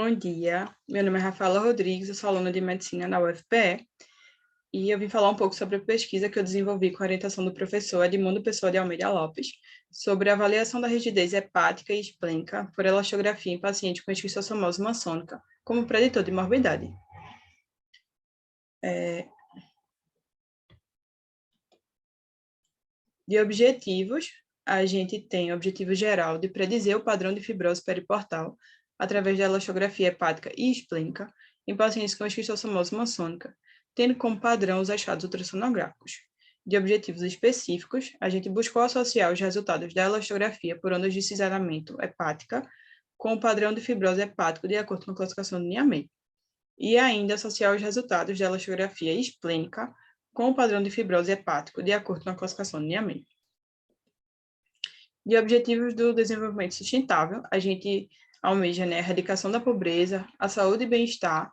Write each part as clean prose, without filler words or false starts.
Bom dia, meu nome é Rafaela Rodrigues, eu sou aluna de Medicina na UFPE e eu vim falar um pouco sobre a pesquisa que eu desenvolvi com a orientação do professor Edmundo Pessoa de Almeida Lopes sobre a avaliação da rigidez hepática e esplênica por elastografia em pacientes com esquistossomose maçônica como preditor de morbidade. De objetivos, a gente tem o objetivo geral de predizer o padrão de fibrose periportal através da elastografia hepática e esplênica em pacientes com esquistossomose maçônica, tendo como padrão os achados ultrassonográficos. De objetivos específicos, a gente buscou associar os resultados da elastografia por ondas de cisalhamento hepática com o padrão de fibrose hepático de acordo com a classificação do NIAMEI. E ainda associar os resultados da elastografia esplênica com o padrão de fibrose hepático de acordo com a classificação do NIAMEI. De objetivos do desenvolvimento sustentável, a gente almeja, a erradicação da pobreza, a saúde e bem-estar,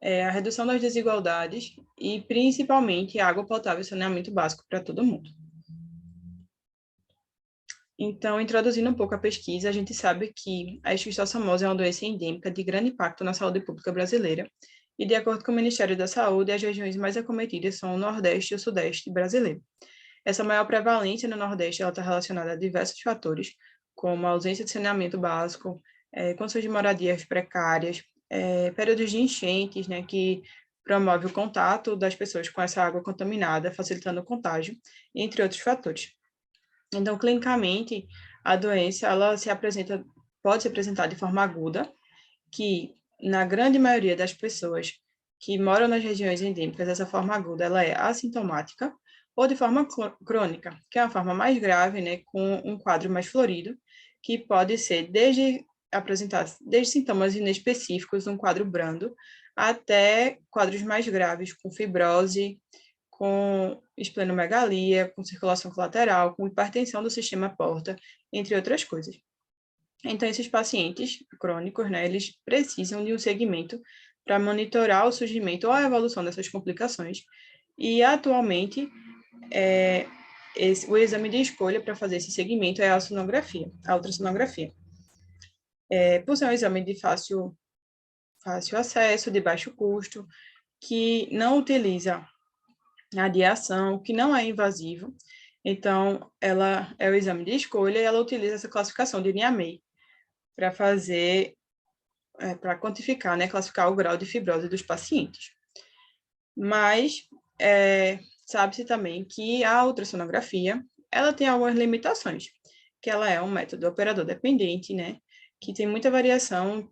a redução das desigualdades e, principalmente, água potável e saneamento básico para todo mundo. Então, introduzindo um pouco a pesquisa, a gente sabe que a esquistossomose é uma doença endêmica de grande impacto na saúde pública brasileira e, de acordo com o Ministério da Saúde, as regiões mais acometidas são o Nordeste e o Sudeste brasileiro. Essa maior prevalência no Nordeste está relacionada a diversos fatores, como a ausência de saneamento básico, condições de moradias precárias, períodos de enchentes, né, que promove o contato das pessoas com essa água contaminada, facilitando o contágio, entre outros fatores. Então, clinicamente, a doença ela pode se apresentar de forma aguda, que na grande maioria das pessoas que moram nas regiões endêmicas, essa forma aguda ela é assintomática, ou de forma crônica, que é uma forma mais grave, né, com um quadro mais florido, que pode ser apresentar desde sintomas inespecíficos, um quadro brando, até quadros mais graves, com fibrose, com esplenomegalia, com circulação colateral, com hipertensão do sistema porta, entre outras coisas. Então, esses pacientes crônicos, né, eles precisam de um segmento para monitorar o surgimento ou a evolução dessas complicações. E, atualmente, o exame de escolha para fazer esse segmento é a ultrassonografia. Por ser um exame de fácil acesso, de baixo custo, que não utiliza radiação, que não é invasivo, então ela é o exame de escolha e ela utiliza essa classificação de NIAMEI para fazer, para quantificar, né, classificar o grau de fibrose dos pacientes. Mas sabe-se também que a ultrassonografia, ela tem algumas limitações, que ela é um método operador dependente, né, que tem muita variação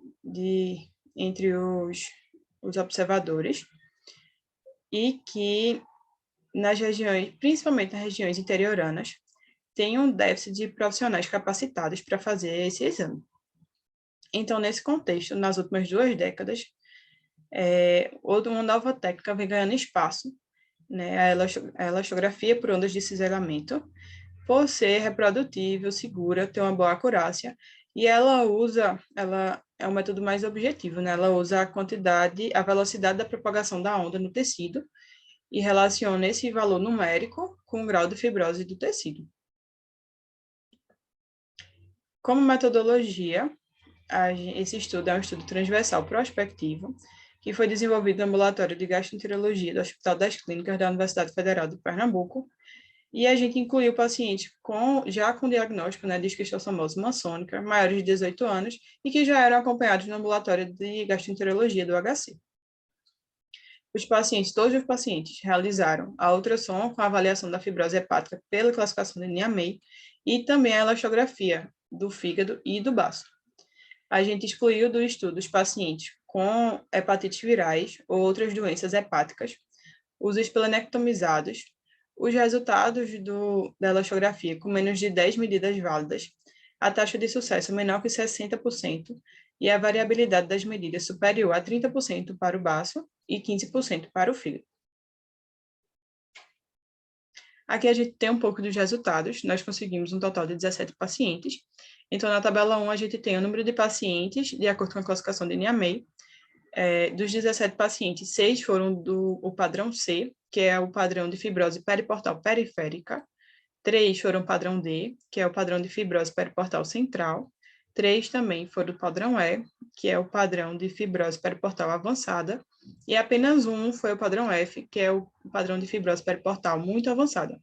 entre os observadores, e que nas regiões, principalmente nas regiões interioranas, tem um déficit de profissionais capacitados para fazer esse exame. Então, nesse contexto, nas últimas 2 décadas, uma nova técnica vem ganhando espaço, né, a elastografia por ondas de cisalhamento, por ser reprodutível, segura, ter uma boa acurácia, e ela é um método mais objetivo, né? Ela usa a velocidade da propagação da onda no tecido e relaciona esse valor numérico com o grau de fibrose do tecido. Como metodologia, esse estudo é um estudo transversal prospectivo, que foi desenvolvido no Ambulatório de Gastroenterologia do Hospital das Clínicas da Universidade Federal de Pernambuco, e a gente incluiu pacientes já com diagnóstico, né, de esquistossomose maçônica, maiores de 18 anos, e que já eram acompanhados no Ambulatório de Gastroenterologia do HC. Todos os pacientes realizaram a ultrassom com a avaliação da fibrose hepática pela classificação de NIAMEI e também a elastografia do fígado e do baço. A gente excluiu do estudo os pacientes com hepatites virais ou outras doenças hepáticas, os esplenectomizados, os resultados da elastografia com menos de 10 medidas válidas, a taxa de sucesso menor que 60% e a variabilidade das medidas superior a 30% para o baço e 15% para o fígado. Aqui a gente tem um pouco dos resultados, nós conseguimos um total de 17 pacientes. Então, na tabela 1, a gente tem o número de pacientes, de acordo com a classificação de NIAMEI. Dos 17 pacientes, 6 foram do padrão C, que é o padrão de fibrose periportal periférica. 3 foram padrão D, que é o padrão de fibrose periportal central. 3 também foram do padrão E, que é o padrão de fibrose periportal avançada, e apenas um foi o padrão F, que é o padrão de fibrose periportal muito avançada.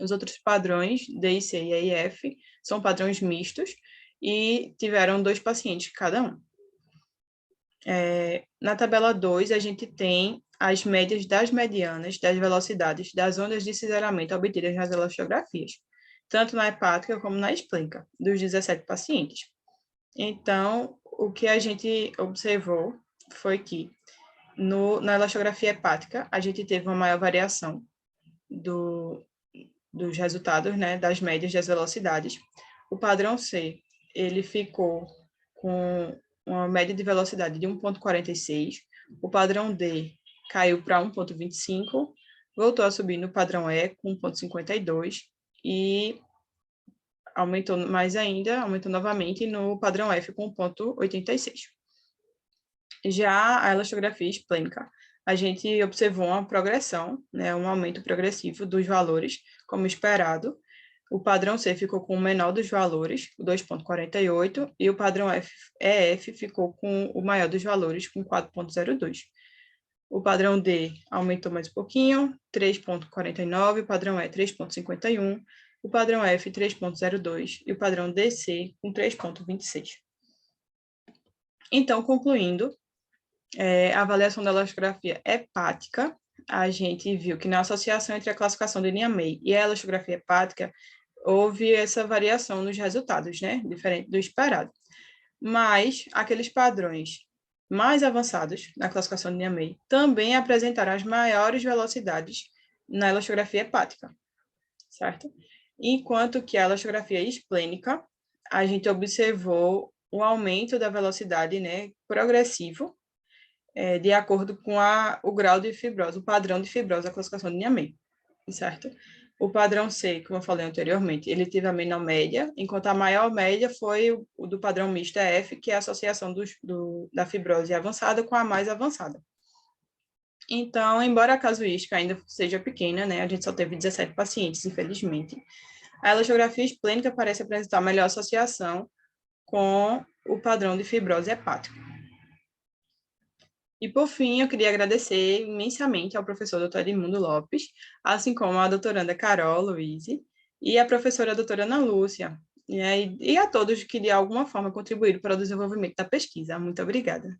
Os outros padrões, D e C e E e F, são padrões mistos e tiveram 2 pacientes cada um. Na tabela 2, a gente tem as médias das medianas das velocidades das ondas de cinzelamento obtidas nas elastografias, tanto na hepática como na esplênica, dos 17 pacientes. Então, o que a gente observou foi que na elastografia hepática, a gente teve uma maior variação dos resultados, né, das médias das velocidades. O padrão C, ele ficou com uma média de velocidade de 1,46. O padrão D caiu para 1,25, voltou a subir no padrão E com 1,52 e aumentou mais ainda, aumentou novamente no padrão F com 1,86. Já a elastografia esplênica, a gente observou uma progressão, né, um aumento progressivo dos valores, como esperado. O padrão C ficou com o menor dos valores, 2,48, e o padrão EF ficou com o maior dos valores, com 4,02. O padrão D aumentou mais um pouquinho, 3,49, o padrão E 3,51, o padrão F 3,02 e o padrão DC com 3,26. Então, concluindo, a avaliação da elastografia hepática, a gente viu que na associação entre a classificação de Linha-May e a elastografia hepática, houve essa variação nos resultados, né? Diferente do esperado. Mas aqueles padrões mais avançados na classificação de Linha-May também apresentaram as maiores velocidades na elastografia hepática, certo? Enquanto que a elastografia esplênica, a gente observou um aumento da velocidade, né, progressivo, de acordo com o grau de fibrose, o padrão de fibrose da classificação de Linha-May, certo? O padrão C, como eu falei anteriormente, ele teve a menor média, enquanto a maior média foi o do padrão misto F, que é a associação da fibrose avançada com a mais avançada. Então, embora a casuística ainda seja pequena, né, a gente só teve 17 pacientes, infelizmente, a elastografia esplênica parece apresentar melhor associação com o padrão de fibrose hepática. E, por fim, eu queria agradecer imensamente ao professor Dr. Edmundo Lopes, assim como a doutoranda Carol Luiz e a professora doutora Ana Lúcia, e a todos que, de alguma forma, contribuíram para o desenvolvimento da pesquisa. Muito obrigada.